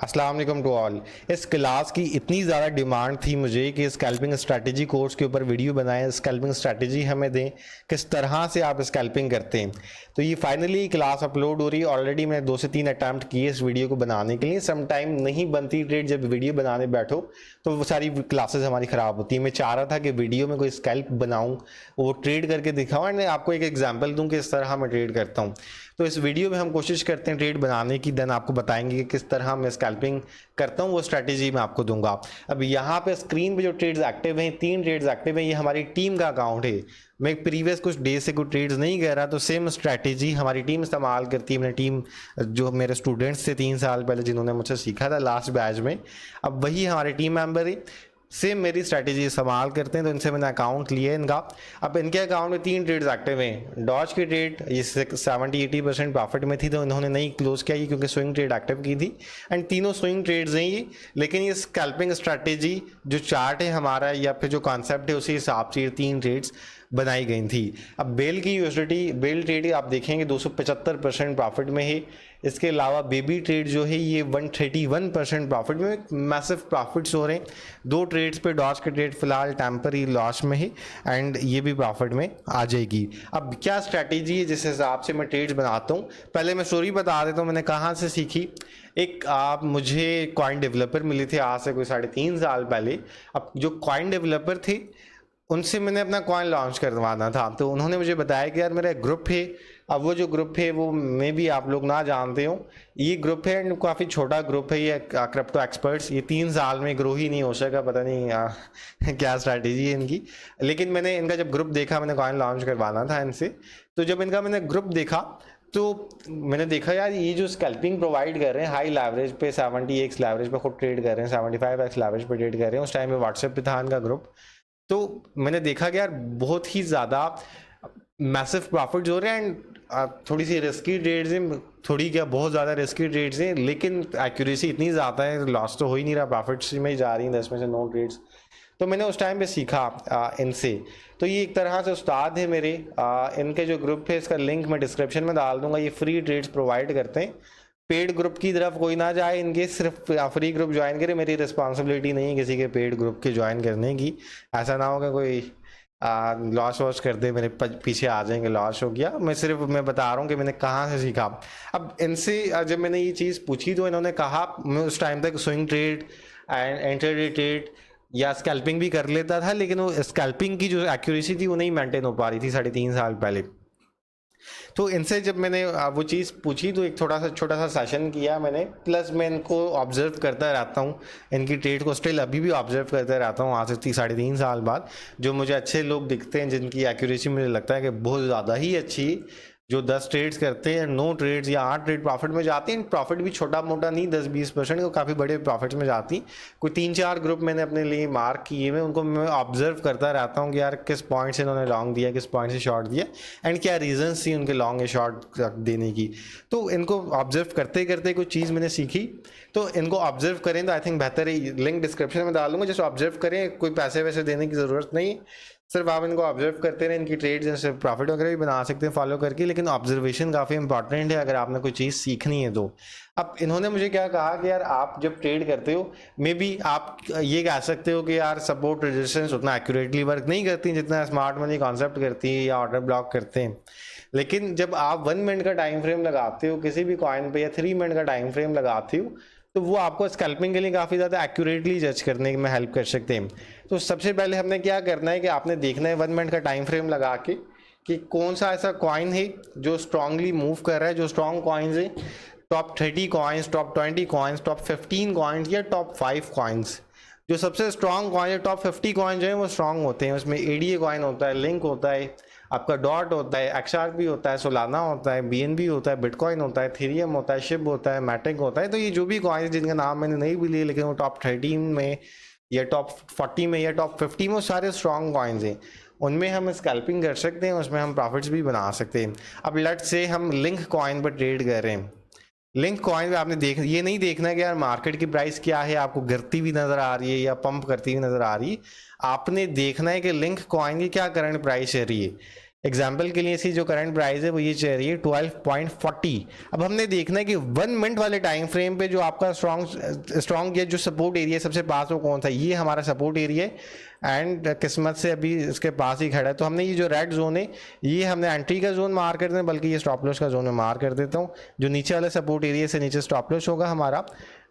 अस्सलाम वालेकुम to all. इस क्लास की इतनी ज़्यादा डिमांड थी मुझे कि स्कैल्पिंग स्ट्रैटेजी कोर्स के ऊपर वीडियो बनाएं, स्कैल्पिंग स्ट्रैटेजी हमें दें, किस तरह से आप स्कैल्पिंग करते हैं। तो ये फाइनली क्लास अपलोड हो रही है। ऑलरेडी मैंने 2 से 3 अटैम्प्ट किए इस वीडियो को बनाने के लिए। सम टाइम नहीं बनती ट्रेड, जब वीडियो बनाने बैठो तो वो सारी क्लासेस हमारी ख़राब होती है। मैं चाह रहा था कि वीडियो में कोई स्कैल्प बनाऊँ, वो ट्रेड करके दिखाऊँ एंड आपको एक एग्जाम्पल दूँ कि इस तरह मैं ट्रेड करता हूँ। तो इस वीडियो में हम कोशिश करते हैं ट्रेड बनाने की, देन आपको बताएंगे कि किस तरह मैं स्कैल्पिंग करता हूँ, वो स्ट्रैटेजी मैं आपको दूंगा। अब यहाँ पे स्क्रीन पे जो ट्रेड्स एक्टिव हैं, 3 ट्रेड्स एक्टिव हैं, ये हमारी टीम का अकाउंट है। मैं प्रीवियस कुछ डे से कुछ ट्रेड्स नहीं कर रहा, तो सेम स्ट्रैटेजी हमारी टीम इस्तेमाल करती है। मेरी टीम जो मेरे स्टूडेंट्स थे 3 साल पहले, जिन्होंने मुझसे सीखा था लास्ट बैच में, अब वही हमारे टीम मेंबर है, सेम मेरी स्ट्रैटेजी इस्तेमाल करते हैं। तो इनसे मैंने अकाउंट लिया इनका। अब इनके अकाउंट में 3 ट्रेड्स एक्टिव हैं। डॉज की ट्रेड ये 70-80% प्रॉफिट में थी, तो इन्होंने नहीं क्लोज किया क्योंकि स्विंग ट्रेड एक्टिव की थी एंड तीनों स्विंग ट्रेड्स हैं ये। लेकिन ये स्कैल्पिंग स्ट्रैटेजी जो चार्ट है हमारा या फिर जो कॉन्सेप्ट है उसी हिसाब से ये 3 ट्रेड्स बनाई गई थी। अब बेल की यूएसडीटी बेल ट्रेड आप देखेंगे 275% प्रॉफिट में है। इसके अलावा बेबी ट्रेड जो है ये 131% प्रॉफिट में, मैसिव प्रॉफिट्स हो रहे हैं। 2 ट्रेड्स पे डॉज के ट्रेड फिलहाल टेम्पररी लॉस में है एंड ये भी प्रॉफिट में आ जाएगी। अब क्या स्ट्रैटेजी है जिस हिसाब से मैं ट्रेड्स बनाता हूँ, पहले मैं स्टोरी बता देता हूँ मैंने कहाँ से सीखी। एक आप मुझे कॉइन डेवलपर मिले थे आज से कोई 3.5 साल पहले। अब जो कॉइन डेवलपर थे उनसे मैंने अपना कॉइन लॉन्च करवाना था, तो उन्होंने मुझे बताया कि यार मेरा एक ग्रुप है। अब वो जो ग्रुप है वो मे भी आप लोग ना जानते हो, ये ग्रुप है एंड काफ़ी छोटा ग्रुप है ये क्रिप्टो एक्सपर्ट्स। ये 3 साल में ग्रो ही नहीं हो सका, पता नहीं क्या स्ट्रैटेजी है इनकी। लेकिन मैंने इनका जब ग्रुप देखा, मैंने कॉइन लॉन्च करवाना था इनसे, तो जब इनका मैंने ग्रुप देखा तो मैंने देखा यार ये जो स्कैल्पिंग प्रोवाइड कर रहे हैं हाई लेवरेज पे, 70x लेवरेज पे खुद ट्रेड कर रहे हैं, 75x लेवरेज पे ट्रेड कर रहे हैं। उस टाइम पे व्हाट्सएप पे था इनका ग्रुप, तो मैंने देखा कि यार बहुत ही ज़्यादा मैसिव प्रॉफिट हो रहे हैं एंड थोड़ी सी रिस्की ट्रेड्स हैं, थोड़ी क्या बहुत ज़्यादा रिस्की ट्रेड्स हैं, लेकिन एक्यूरेसी इतनी ज़्यादा है, लॉस तो हो ही नहीं रहा, प्रॉफिट्स में ही जा रही हैं 10 में से 9 ट्रेड्स। तो मैंने उस टाइम पे सीखा इनसे। तो ये एक तरह से उस्ताद है मेरे। इनके जो ग्रुप है इसका लिंक मैं डिस्क्रिप्शन में डाल दूंगा। ये फ्री ट्रेड्स प्रोवाइड करते हैं, पेड ग्रुप की तरफ कोई ना जाए, इनके सिर्फ फ्री ग्रुप ज्वाइन करे। मेरी रिस्पॉन्सिबिलिटी नहीं है किसी के पेड ग्रुप के ज्वाइन करने की। ऐसा ना हो कि कोई लॉस वॉस कर दे, मेरे पीछे आ जाएंगे लॉस हो गया। मैं बता रहा हूँ कि मैंने कहाँ से सीखा। अब इनसे जब मैंने ये चीज़ पूछी तो इन्होंने कहा, मैं उस टाइम तक swing trade and intraday trade या स्कैल्पिंग भी कर लेता था, लेकिन वो स्कैल्पिंग की जो एक्यूरेसी थी वो नहीं मेंटेन हो पा रही थी 3.5 साल पहले। तो इनसे जब मैंने वो चीज़ पूछी तो एक थोड़ा सा छोटा सा सेशन किया मैंने, प्लस मैं इनको ऑब्जर्व करता रहता हूँ, इनकी ट्रेड को स्टिल अभी भी ऑब्जर्व करता रहता हूँ आज से 3.5 साल बाद। जो मुझे अच्छे लोग दिखते हैं जिनकी एक्यूरेसी मुझे लगता है कि बहुत ज़्यादा ही अच्छी, जो 10 ट्रेड्स करते हैं, 9 ट्रेड्स या 8 ट्रेड प्रॉफिट में जाती हैं। प्रॉफिट भी छोटा मोटा नहीं, 10-20% को काफ़ी बड़े प्रॉफिट्स में जाती। कोई 3-4 ग्रुप मैंने अपने लिए मार्क किए हुए, उनको मैं ऑब्जर्व करता रहता हूँ कि यार किस पॉइंट से इन्होंने लॉन्ग दिया, किस पॉइंट से शॉर्ट दिया एंड क्या रीजंस थी उनके लॉन्ग या शॉर्ट देने की। तो इनको ऑब्जर्व करते करते कुछ चीज़ मैंने सीखी। तो इनको ऑब्जर्व करें तो आई थिंक बेहतर है, लिंक डिस्क्रिप्शन में डाल दूंगा, जैसे ऑब्जर्व करें, कोई पैसे वैसे देने की ज़रूरत नहीं, सिर्फ आप इनको ऑब्जर्व करते रहें। इनकी ट्रेड जैसे प्रॉफिट वगैरह भी बना सकते हैं फॉलो करके, लेकिन ऑब्जर्वेशन काफ़ी इंपॉर्टेंट है अगर आपने कोई चीज़ सीखनी है तो। अब इन्होंने मुझे क्या कहा कि यार आप जब ट्रेड करते हो, मे बी आप ये कह सकते हो कि यार सपोर्ट रेजिस्टेंस उतना एक्यूरेटली वर्क नहीं करती जितना स्मार्ट मनी कॉन्सेप्ट करती है या ऑर्डर ब्लॉक करते हैं। लेकिन जब आप 1 मिनट का टाइम फ्रेम लगाते हो किसी भी कॉइन पे या 3 मिनट का टाइम फ्रेम लगाते हो, तो वो आपको स्कैल्पिंग के लिए काफ़ी ज़्यादा एक्यूरेटली जज करने में हेल्प कर सकते हैं। तो सबसे पहले हमने क्या करना है कि आपने देखना है 1 मिनट का टाइम फ्रेम लगा के कि कौन सा ऐसा कॉइन है जो स्ट्रांगली मूव कर रहा है, जो स्ट्रॉन्ग कॉइन्स है, top 30 coins, top 20 coins, top 15 coins या टॉप 5 कॉइन्स। जो सबसे स्ट्रॉन्ग कॉइन है, टॉप 50 कॉइन जो है वो स्ट्रॉन्ग होते हैं। उसमें एडीए कॉइन होता है, लिंक होता है, आपका डॉट होता है, एक्सआरपी होता है, सोलाना होता है, बीएनबी होता है, बिटकॉइन होता है, थीरियम होता है, शिप होता है, मैटिक होता है। तो ये जो भी कॉइन जिनका नाम मैंने नहीं भी लिए, लेकिन वो टॉप 13 में या टॉप 40 में या टॉप 50 में सारे स्ट्रॉन्ग कॉइन्स हैं, उनमें हम स्कैल्पिंग कर सकते हैं, उसमें हम प्रॉफिट्स भी बना सकते हैं। अब लेट्स से हम लिंक कॉइन पर ट्रेड कर रहे हैं। लिंक कॉइन पे आपने ये नहीं देखना है कि यार मार्केट की प्राइस क्या है, आपको गिरती हुई नजर आ रही है या पंप करती हुई नजर आ रही है। आपने देखना है कि लिंक कॉइन की क्या करंट प्राइस है रही है। एग्जाम्पल के लिए इसकी जो करंट प्राइस है वो ये चल रही है 12.40। अब हमने देखना है कि 1 मिनट वाले टाइम फ्रेम पे जो आपका स्ट्रॉन्ग या जो सपोर्ट एरिया सबसे पास वो कौन सा, ये हमारा सपोर्ट एरिया है एंड किस्मत से अभी इसके पास ही खड़ा है। तो हमने ये जो रेड जोन है ये हमने एंट्री का जोन मार कर देना, बल्कि ये स्टॉप लॉस का जोन में मार कर देता हूँ। जो नीचे वाला सपोर्ट एरिया से नीचे स्टॉप लॉस होगा हमारा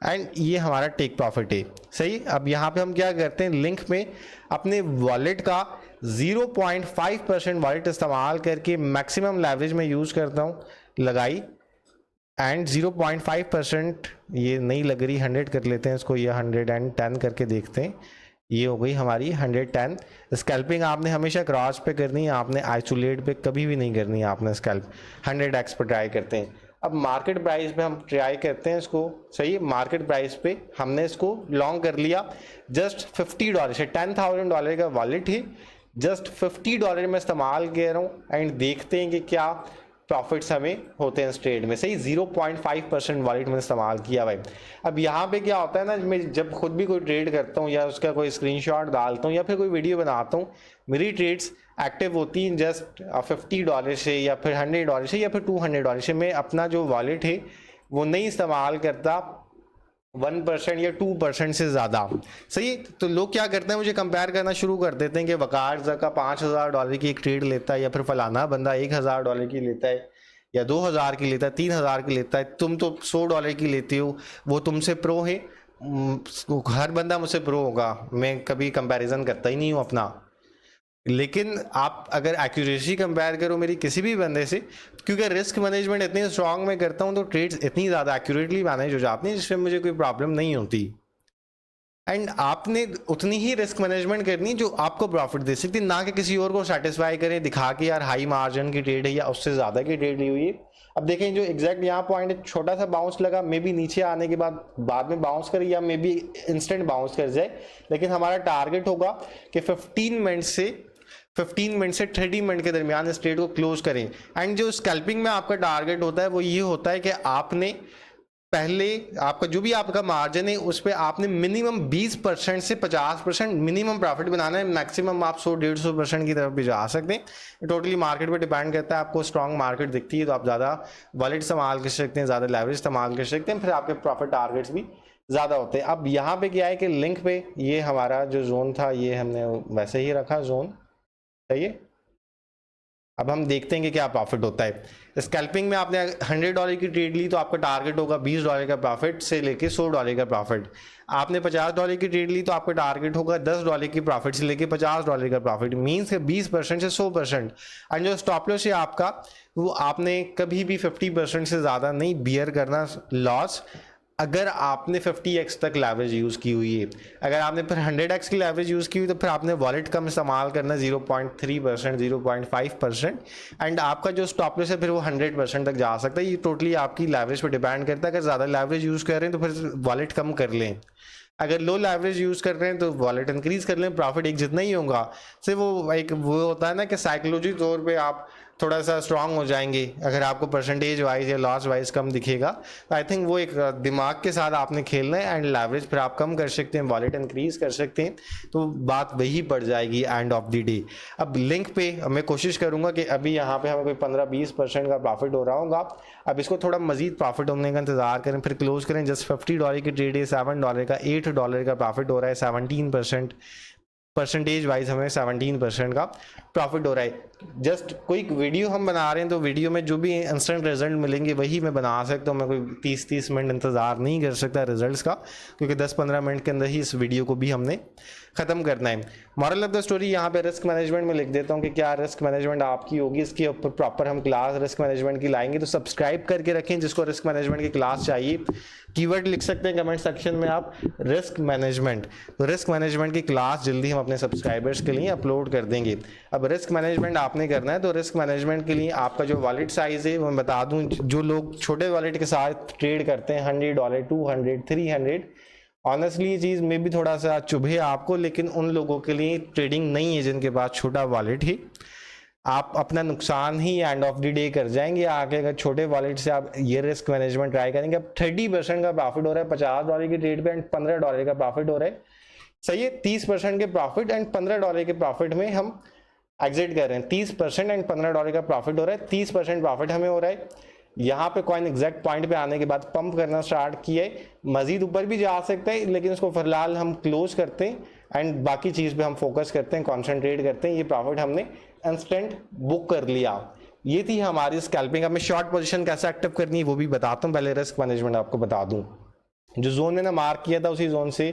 एंड ये हमारा टेक प्रॉफिट है। सही, अब यहाँ पे हम क्या करते हैं, लिंक में अपने वॉलेट का 0.5% वॉलेट इस्तेमाल करके मैक्सिमम लेवरेज में यूज़ करता हूँ, लगाई एंड 0.5% ये नहीं लग रही, 100 कर लेते हैं इसको, ये 110 करके देखते हैं। ये हो गई हमारी 110। स्कैल्पिंग आपने हमेशा क्रॉस पे करनी है, आपने आइसोलेट पे कभी भी नहीं करनी है आपने स्कैल्प। 100x पे ट्राई करते हैं। अब मार्केट प्राइस पे हम ट्राई करते हैं इसको। सही है, मार्केट प्राइस पे हमने इसको लॉन्ग कर लिया जस्ट $50 से। $10,000 का वॉलेट है, जस्ट $50 में इस्तेमाल कर रहा हूँ एंड देखते हैं कि क्या प्रॉफिट्स हमें होते हैं इस ट्रेड में। सही, 0.5% वॉलेट में इस्तेमाल किया भाई। अब यहाँ पे क्या होता है ना, मैं जब खुद भी कोई ट्रेड करता हूँ या उसका कोई स्क्रीनशॉट डालता हूँ या फिर कोई वीडियो बनाता हूँ, मेरी ट्रेड्स एक्टिव होती हैं जस्ट $50 से या फिर $100 से या फिर $200 से। मैं अपना जो वॉलेट है वो नहीं इस्तेमाल करता 1% या 2% से ज़्यादा। सही, तो लोग क्या करते हैं, मुझे कंपेयर करना शुरू कर देते हैं कि वकार का $5,000 की एक ट्रेड लेता है या फिर फलाना बंदा $1,000 की लेता है या 2,000 की लेता है, 3,000 की लेता है, तुम तो $100 की लेते हो, वो तुमसे प्रो है। हर बंदा मुझसे प्रो होगा, मैं कभी कंपैरिजन करता ही नहीं हूँ अपना। लेकिन आप अगर एक्यूरेसी कंपेयर करो मेरी किसी भी बंदे से, क्योंकि रिस्क मैनेजमेंट इतनी स्ट्रांग में करता हूँ तो ट्रेड्स इतनी ज़्यादा एक्यूरेटली मैनेज हो जाती हैं जिससे मुझे कोई प्रॉब्लम नहीं होती। एंड आपने उतनी ही रिस्क मैनेजमेंट करनी जो आपको प्रॉफिट दे सकती, ना कि किसी और को सेटिस्फाई करें दिखा के यार हाई मार्जिन की ट्रेड है या उससे ज़्यादा की ट्रेड ली हुई है। अब देखें जो एग्जैक्ट यहाँ पॉइंट है, छोटा सा बाउंस लगा, मे बी नीचे आने के बाद में बाउंस करे या मे बी इंस्टेंट बाउंस कर जाए, लेकिन हमारा टारगेट होगा कि 15 मिनट से 30 मिनट के दरमियान इस ट्रेड को क्लोज करें। एंड जो स्कैल्पिंग में आपका टारगेट होता है वो ये होता है कि आपने पहले आपका जो भी आपका मार्जिन है उस पर आपने मिनिमम 20% से 50% मिनिमम प्रॉफिट बनाना है। मैक्सिमम आप 100-150% की तरफ भी जा सकते हैं, टोटली मार्केट पे डिपेंड करता है। आपको स्ट्रॉन्ग मार्केट दिखती है तो आप ज़्यादा वॉलेट इस्तेमाल कर सकते हैं, ज़्यादा लेवरेज इस्तेमाल कर सकते हैं, फिर आपके प्रॉफिट टारगेट्स भी ज़्यादा होते हैं। अब यहाँ पे क्या है कि लिंक पे ये हमारा जो जोन था ये हमने वैसे ही रखा जोन। सही है, अब हम देखते हैं कि क्या प्रॉफिट होता है। स्कैल्पिंग में आपने $100 की ट्रेड ली तो आपका टारगेट होगा $20 का प्रॉफिट से लेके $100 का प्रॉफिट। आपने $50 की ट्रेड ली तो आपका टारगेट होगा $10 की प्रॉफिट से लेके $50 का प्रॉफिट, मीन्स 20% से 100%। एंड जो स्टॉप लॉस है आपका वो आपने कभी भी 50% से ज़्यादा नहीं बियर करना लॉस। अगर आपने 50x तक लेवरेज यूज़ की हुई है, अगर आपने फिर 100x की लेवरेज यूज़ की हुई तो फिर आपने वॉलेट कम इस्तेमाल करना 0.3%, 0.5%। एंड आपका जो स्टॉप लॉस है फिर वो 100% तक जा सकता है। ये टोटली आपकी लेवरेज पर डिपेंड करता है। अगर ज़्यादा लेवरेज यूज़ कर रहे हैं तो फिर वॉलेट कम कर लें, अगर लो लेवरेज यूज़ कर रहे हैं तो वॉलेट इंक्रीज कर लें, प्रॉफिट एक जितना ही होगा। सिर्फ वो एक वो होता है ना कि साइकोलॉजी तौर पे आप थोड़ा सा स्ट्रांग हो जाएंगे अगर आपको परसेंटेज वाइज या लॉस वाइज कम दिखेगा। तो आई थिंक वो एक दिमाग के साथ आपने खेलना है एंड लेवरेज फिर आप कम कर सकते हैं, वॉलेट इंक्रीज कर सकते हैं, तो बात वही पड़ जाएगी एंड ऑफ द डे। अब लिंक पे मैं कोशिश करूंगा कि अभी यहाँ पे हमें कोई 15-20% का प्रॉफिट हो रहा होगा। अब इसको थोड़ा मजीद प्रॉफिट होने का इंतजार करें, फिर क्लोज करें। जस्ट $50 की ट्रेड है, $7 का, $8 का प्रॉफिट हो रहा है, 17% परसेंटेज वाइज हमें 17% का प्रॉफिट हो रहा है। जस्ट कोई वीडियो हम बना रहे हैं तो वीडियो में जो भी इंस्टेंट रिजल्ट मिलेंगे वही मैं बना सकता हूँ। मैं कोई 30 मिनट इंतज़ार नहीं कर सकता रिजल्ट्स का, क्योंकि 10-15 मिनट के अंदर ही इस वीडियो को भी हमने ख़त्म करना है। मॉरल ऑफ द स्टोरी यहाँ पे रिस्क मैनेजमेंट में लिख देता हूँ कि क्या रिस्क मैनेजमेंट आपकी होगी, इसके ऊपर प्रॉपर हम क्लास रिस्क मैनेजमेंट की लाएंगे। तो सब्सक्राइब करके रखें जिसको रिस्क मैनेजमेंट की क्लास चाहिए। कीवर्ड लिख सकते हैं कमेंट सेक्शन में आप, रिस्क मैनेजमेंट। तो रिस्क मैनेजमेंट की क्लास जल्दी हम अपने सब्सक्राइबर्स के लिए अपलोड कर देंगे। अब रिस्क मैनेजमेंट आपने करना है तो रिस्क मैनेजमेंट के लिए आपका जो वॉलेट साइज है मैं बता दूं, जो लोग छोटे वॉलेट के साथ ट्रेड करते हैं $100, $200, $300, ऑनेस्टली ये चीज़ में भी थोड़ा सा चुभे आपको, लेकिन उन लोगों के लिए ट्रेडिंग नहीं है जिनके पास छोटा वॉलेट है। आप अपना नुकसान ही एंड ऑफ द डे कर जाएंगे आगे अगर छोटे वॉलेट से आप ये रिस्क मैनेजमेंट ट्राई करेंगे। अब 30% का प्रॉफिट हो रहा है $50 की ट्रेड पे एंड $15 का प्रॉफिट हो रहा है। सही है, 30% के प्रॉफिट एंड $15 के प्रॉफिट में हम एग्जिट कर रहे हैं, 30% एंड $15 का प्रॉफिट हो रहा है, 30% प्रॉफिट हमें हो रहा है। यहाँ पे कॉइन एग्जैक्ट पॉइंट पे आने के बाद पंप करना स्टार्ट किया है, मजीद ऊपर भी जा सकता है लेकिन उसको फिलहाल हम क्लोज करते हैं एंड बाकी चीज़ पे हम फोकस करते हैं, कॉन्सेंट्रेट करते हैं। ये प्रॉफिट हमने इंस्टेंट बुक कर लिया। ये थी हमारी स्कैल्पिंग। अब मैं शॉर्ट पोजीशन कैसे एक्टिव करनी है वो भी बताता हूँ, पहले रिस्क मैनेजमेंट आपको बता दूँ। जो जोन मैंने मार्क किया था उसी जोन से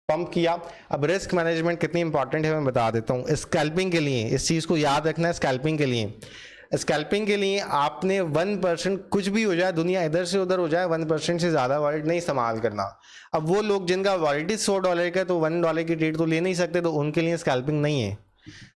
पंप किया। अब रिस्क मैनेजमेंट कितनी इंपॉर्टेंट है मैं बता देता हूँ। स्कैल्पिंग के लिए इस चीज़ को याद रखना है, स्कैल्पिंग के लिए आपने 1% कुछ भी हो जाए, दुनिया इधर से उधर हो जाए, 1% से ज़्यादा वॉलेट नहीं इस्तेमाल करना। अब वो लोग जिनका वॉलेट $100 का तो $1 की ट्रेड तो ले नहीं सकते, तो उनके लिए स्कैल्पिंग नहीं है।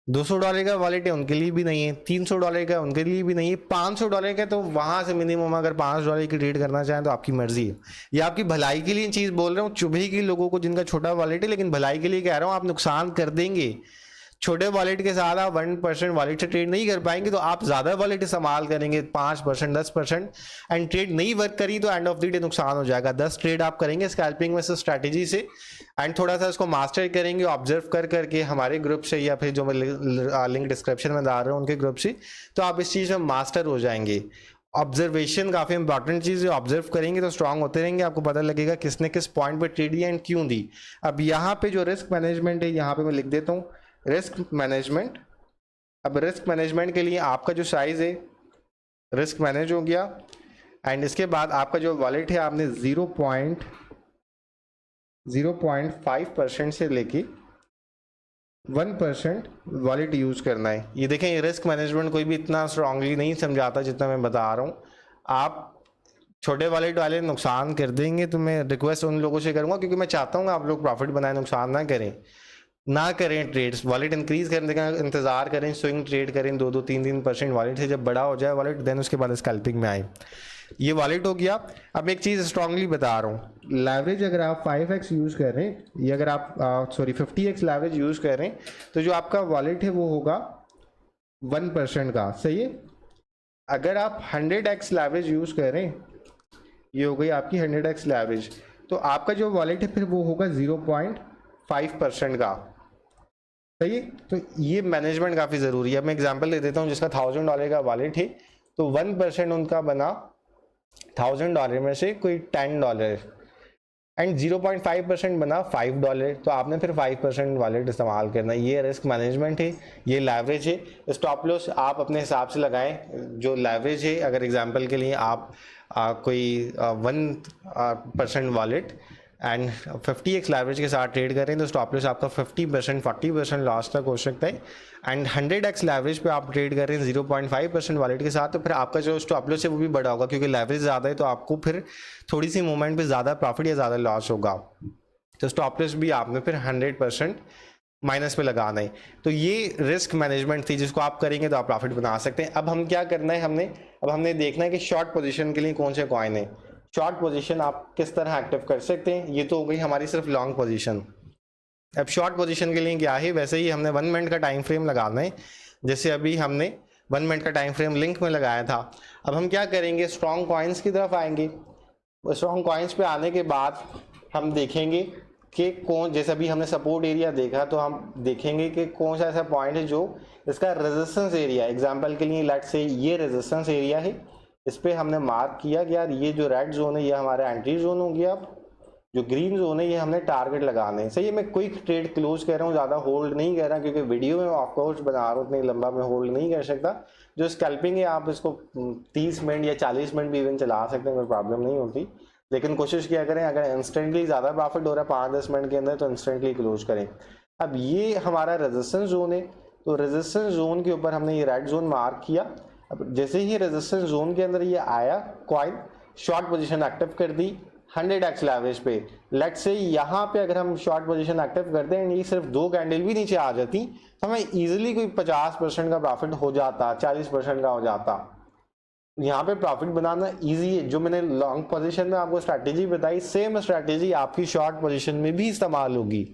$200 का वॉलेट है उनके लिए भी नहीं है, $300 का उनके लिए भी नहीं है, $500 का तो वहाँ से मिनिमम अगर $5 की ट्रेड करना चाहें तो आपकी मर्जी है। ये आपकी भलाई के लिए चीज़ बोल रहा हूँ, चुभे की लोगों को जिनका छोटा वॉलेट है, लेकिन भलाई के लिए कह रहा हूँ, आप नुकसान कर देंगे। छोटे वॉलेट के साथ आप 1% वॉलेट से ट्रेड नहीं कर पाएंगे, तो आप ज़्यादा वॉलेट इस्तेमाल करेंगे 5% 10% एंड ट्रेड नहीं वर्क करी तो एंड ऑफ द डे नुकसान हो जाएगा। 10 ट्रेड आप करेंगे स्कैल्पिंग में से स्ट्रैटेजी से एंड थोड़ा सा इसको मास्टर करेंगे ऑब्जर्व कर करके हमारे ग्रुप से या फिर जो मैं लिंक डिस्क्रिप्शन में डाल रहा हूँ उनके ग्रुप से, तो आप इस चीज़ में मास्टर हो जाएंगे। ऑब्जर्वेशन काफ़ी इंपॉर्टेंट चीज़ है, ऑब्जर्व करेंगे तो स्ट्रांग होते रहेंगे, आपको पता लगेगा किसने किस पॉइंट पे ट्रेड दिया एंड क्यों दी। अब यहाँ पे जो रिस्क मैनेजमेंट है, यहाँ पे मैं लिख देता हूँ रिस्क मैनेजमेंट। अब रिस्क मैनेजमेंट के लिए आपका जो साइज है रिस्क मैनेज हो गया एंड इसके बाद आपका जो वॉलेट है आपने 0.05% से लेके 1% वॉलेट यूज करना है। ये देखें, ये रिस्क मैनेजमेंट कोई भी इतना स्ट्रांगली नहीं समझाता जितना मैं बता रहा हूँ। आप छोटे वॉलेट वाले नुकसान कर देंगे तो मैं रिक्वेस्ट उन लोगों से करूँगा, क्योंकि मैं चाहता हूँ आप लोग प्रॉफिट बनाए, नुकसान ना करें ट्रेड्स। वॉलेट इंक्रीज करने का इंतजार करें, स्विंग ट्रेड करें 2-2 3-3% वॉलेट से, जब बड़ा हो जाए वॉलेट देन उसके बाद स्कैल्पिंग में आए। ये वॉलेट हो गया। अब एक चीज़ स्ट्रांगली बता रहा हूँ, लेवरेज अगर आप 5x यूज़ कर रहे हैं या अगर आप 50x लेवरेज यूज़ कर रहे हैं तो जो आपका वॉलेट है वो होगा 1% का, सही है। अगर आप 100x लेवरेज यूज़ कर रहे हैं, ये हो गई आपकी 100x लेवरेज, तो आपका जो वॉलेट है फिर वो होगा 0.5% का, सही है। तो ये मैनेजमेंट काफ़ी ज़रूरी है। मैं एग्जांपल दे देता हूँ, जिसका $1000 का वॉलेट है तो 1% उनका बना $1000 में से कोई $10 एंड 0.5% बना $5, तो आपने फिर 5% वॉलेट इस्तेमाल करना। ये रिस्क मैनेजमेंट है, ये लेवरेज है। स्टॉप लॉस आप अपने हिसाब से लगाएं। जो लेवरेज है, अगर एग्जांपल के लिए आप कोई 1% वॉलेट एंड 50x लेवरेज के साथ ट्रेड करें तो स्टॉप लॉस आपका 50% 40% लॉस तक हो सकता है। एंड 100x लेवरेज पे आप ट्रेड करें 0.5% वॉलेट के साथ, तो फिर आपका जो स्टॉप लॉस है वो भी बड़ा होगा, क्योंकि लेवरेज ज़्यादा है तो आपको फिर थोड़ी सी मूवमेंट पे ज़्यादा प्रॉफिट या ज़्यादा लॉस होगा। तो स्टॉप लॉस भी आपने फिर 100% माइनस पे लगाना है। तो ये रिस्क मैनेजमेंट थी जिसको आप करेंगे तो आप प्रॉफिट बना सकते हैं। अब हम क्या करना है, हमने देखना है कि शॉर्ट पोजीशन के लिए कौन से कॉइन है। शॉर्ट पोजीशन आप किस तरह एक्टिव कर सकते हैं, ये तो हो गई हमारी सिर्फ लॉन्ग पोजीशन। अब शॉर्ट पोजीशन के लिए क्या है, वैसे ही हमने 1 मिनट का टाइम फ्रेम लगाना है, जैसे अभी हमने 1 मिनट का टाइम फ्रेम लिंक में लगाया था। अब हम क्या करेंगे, स्ट्रॉन्ग कॉइन्स की तरफ आएंगे। स्ट्रॉन्ग कॉइन्स पे आने के बाद हम देखेंगे कि कौन, जैसे अभी हमने सपोर्ट एरिया देखा तो हम देखेंगे कि कौन सा ऐसा पॉइंट है जो इसका रेजिस्टेंस एरिया, एग्जाम्पल के लिए लेट्स से ये रेजिस्टेंस एरिया है, इस पर हमने मार्क किया कि यार ये जो रेड जोन है ये हमारा एंट्री जोन हो गया। अब जो ग्रीन जोन है ये हमने टारगेट लगाने हैं, सही है। मैं क्विक ट्रेड क्लोज कर रहा हूँ, ज़्यादा होल्ड नहीं कर रहा, क्योंकि वीडियो में ऑफकोर्स बना रहा हूँ, इतनी लंबा मैं होल्ड नहीं कर सकता। जो स्कैल्पिंग है आप इसको 30 मिनट या 40 मिनट भी इवन चला सकते हैं, कोई प्रॉब्लम नहीं होती, लेकिन कोशिश किया करें अगर इंस्टेंटली ज़्यादा प्रॉफिट हो रहा है 5-10 मिनट के अंदर तो इंस्टेंटली क्लोज करें। अब ये हमारा रेजिस्टेंस जोन है, तो रेजिस्टेंस जोन के ऊपर हमने ये रेड जोन मार्क किया। अब जैसे ही रेजिस्टेंस जोन के अंदर ये आया कॉइन, शॉर्ट पोजीशन एक्टिव कर दी 100x लेवरेज पे। लेट्स से यहाँ पे अगर हम शॉर्ट पोजीशन एक्टिव करते हैं, ये सिर्फ 2 कैंडल भी नीचे आ जाती तो हमें इजीली कोई 50% का प्रॉफिट हो जाता, 40% का हो जाता। यहाँ पे प्रॉफिट बनाना इजी है। जो मैंने लॉन्ग पोजीशन में आपको स्ट्रैटेजी बताई, सेम स्ट्रैटेजी आपकी शॉर्ट पोजीशन में भी इस्तेमाल होगी।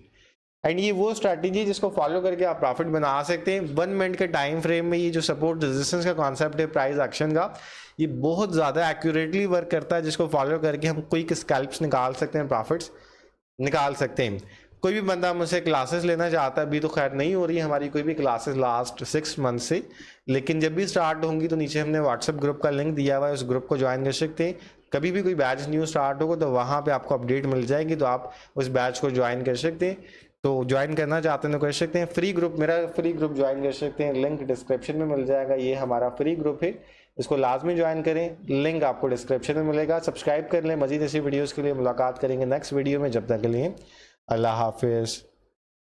एंड ये वो स्ट्रैटेजी जिसको फॉलो करके आप प्रॉफिट बना सकते हैं 1 मिनट के टाइम फ्रेम में। ये जो सपोर्ट रेजिस्टेंस का कॉन्सेप्ट है प्राइस एक्शन का, ये बहुत ज़्यादा एक्यूरेटली वर्क करता है, जिसको फॉलो करके हम क्विक स्कैल्प्स निकाल सकते हैं, प्रॉफिट्स निकाल सकते हैं। कोई भी बंदा मुझसे क्लासेस लेना चाहता है, अभी तो खैर नहीं हो रही है हमारी कोई भी क्लासेस लास्ट 6 मंथ से, लेकिन जब भी स्टार्ट होंगी तो नीचे हमने व्हाट्सएप ग्रुप का लिंक दिया हुआ है, उस ग्रुप को ज्वाइन कर सकते हैं। कभी भी कोई बैच न्यू स्टार्ट होगा तो वहाँ पे आपको अपडेट मिल जाएगी, तो आप उस बैच को ज्वाइन कर सकते हैं। तो ज्वाइन करना चाहते हैं तो कर सकते हैं। फ्री ग्रुप, मेरा फ्री ग्रुप ज्वाइन कर सकते हैं, लिंक डिस्क्रिप्शन में मिल जाएगा। ये हमारा फ्री ग्रुप है, इसको लाजमी ज्वाइन करें, लिंक आपको डिस्क्रिप्शन में मिलेगा। सब्सक्राइब कर लें। मजीद ऐसी वीडियोज़ के लिए मुलाकात करेंगे नेक्स्ट वीडियो में, जब तक के लिए अल्लाह हाफिज़।